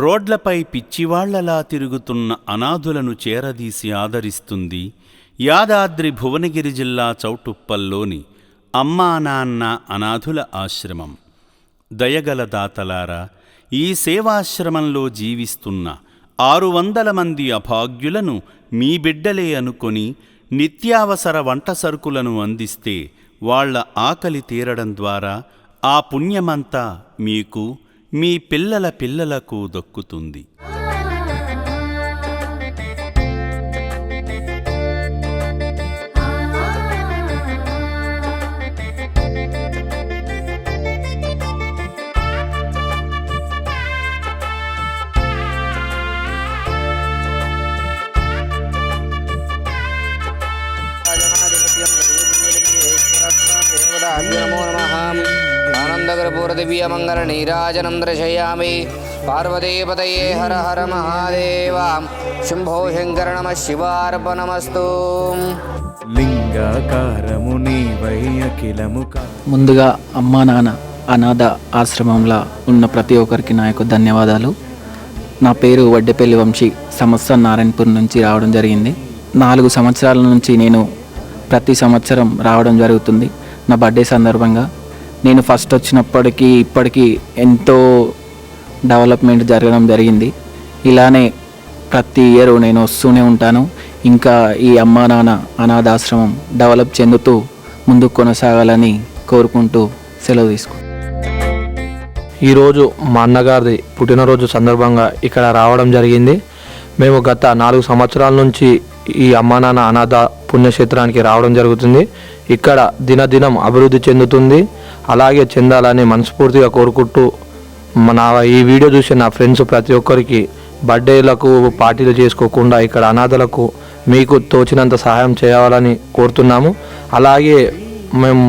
రోడ్లపై పిచ్చివాళ్లలా తిరుగుతున్న అనాథులను చేరదీసి ఆదరిస్తుంది యాదాద్రి భువనగిరి జిల్లా చౌటుప్పల్లోని అమ్మా నాన్న అనాథుల ఆశ్రమం. దయగల దాతలారా, ఈ సేవాశ్రమంలో జీవిస్తున్న 600 మంది అభాగ్యులను మీ బిడ్డలే అనుకొని నిత్యావసర వంట సరుకులను అందిస్తే వాళ్ల ఆకలి తీరడం ద్వారా ఆ పుణ్యమంతా మీకు, మీ పిల్లల పిల్లలకు దక్కుతుంది. ఆనందకర్పూరదివ్యమంగళ నీరాజనం దర్శయామి. పార్వతీపతయే హర హర మహాదేవ. శంభో శంకర నమ శివార్పణమస్తు. ముందుగా అమ్మా నాన్న అనాథ ఆశ్రమంలో ఉన్న ప్రతి ఒక్కరికి నా యొక్క ధన్యవాదాలు. నా పేరు వడ్డేపల్లి వంశీ, సంవత్సరం నారాయణపూర్ నుంచి రావడం జరిగింది. 4 సంవత్సరాల నుంచి నేను ప్రతి సంవత్సరం రావడం జరుగుతుంది. నా బర్త్డే సందర్భంగా నేను ఫస్ట్ వచ్చినప్పటికీ ఇప్పటికీ ఎంతో డెవలప్మెంట్ జరగడం జరిగింది. ఇలానే ప్రతి ఇయర్ నేను వస్తూనే ఉంటాను. ఇంకా ఈ అమ్మా నాన్న అనాథాశ్రమం డెవలప్ చెందుతూ ముందుకు కొనసాగాలని కోరుకుంటూ సెలవు తీసుకుంటాను. ఈరోజు మా అన్నగారిది పుట్టినరోజు సందర్భంగా ఇక్కడ రావడం జరిగింది. మేము గత 4 సంవత్సరాల నుంచి ఈ అమ్మా నాన్న అనాథ పుణ్యక్షేత్రానికి రావడం జరుగుతుంది. ఇక్కడ దినదినం అభివృద్ధి చెందుతుంది, అలాగే చెందాలని మనస్ఫూర్తిగా కోరుకుంటూ ఈ వీడియో చూసి నా ఫ్రెండ్స్ ప్రతి ఒక్కరికి బర్త్డేలకు పార్టీలు చేసుకోకుండా ఇక్కడ అనాథలకు మీకు తోచినంత సహాయం చేయాలని కోరుతున్నాము. అలాగే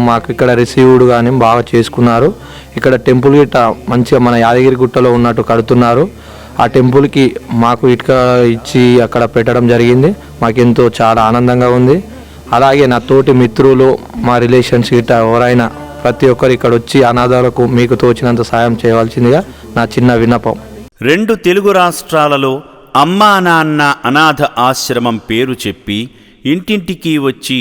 మాకు ఇక్కడ రిసీవ్డ్ కానీ బాగా చేసుకున్నారు. ఇక్కడ టెంపుల్ గిట్ట మంచిగా మన యాదగిరి గుట్టలో ఉన్నట్టు కడుతున్నారు. ఆ టెంపుల్కి మాకు ఇటుక ఇచ్చి అక్కడ పెట్టడం జరిగింది. మాకెంతో చాలా ఆనందంగా ఉంది. అలాగే నా తోటి మిత్రులు, మా రిలేషన్స్ గిట్ట ఎవరైనా ప్రతి ఒక్కరు ఇక్కడ వచ్చి అనాథాలకు మీకు తోచినంత సాయం చేయవలసిందిగా నా చిన్న విన్నపం. 2 తెలుగు రాష్ట్రాలలో అమ్మా నాన్న అనాథ ఆశ్రమం పేరు చెప్పి ఇంటింటికి వచ్చి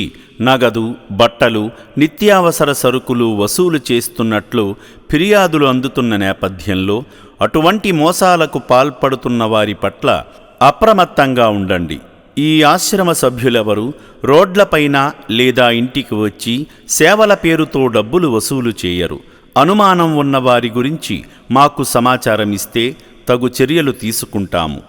నగదు, బట్టలు, నిత్యావసర సరుకులు వసూలు చేస్తున్నట్లు ఫిర్యాదులు అందుతున్న నేపథ్యంలో అటువంటి మోసాలకు పాల్పడుతున్న వారి పట్ల అప్రమత్తంగా ఉండండి. ఈ ఆశ్రమ సభ్యులెవరూ రోడ్లపైన లేదా ఇంటికి వచ్చి సేవల పేరుతో డబ్బులు వసూలు చేయరు. అనుమానం ఉన్న వారి గురించి మాకు సమాచారం ఇస్తే తగు చర్యలు తీసుకుంటాము.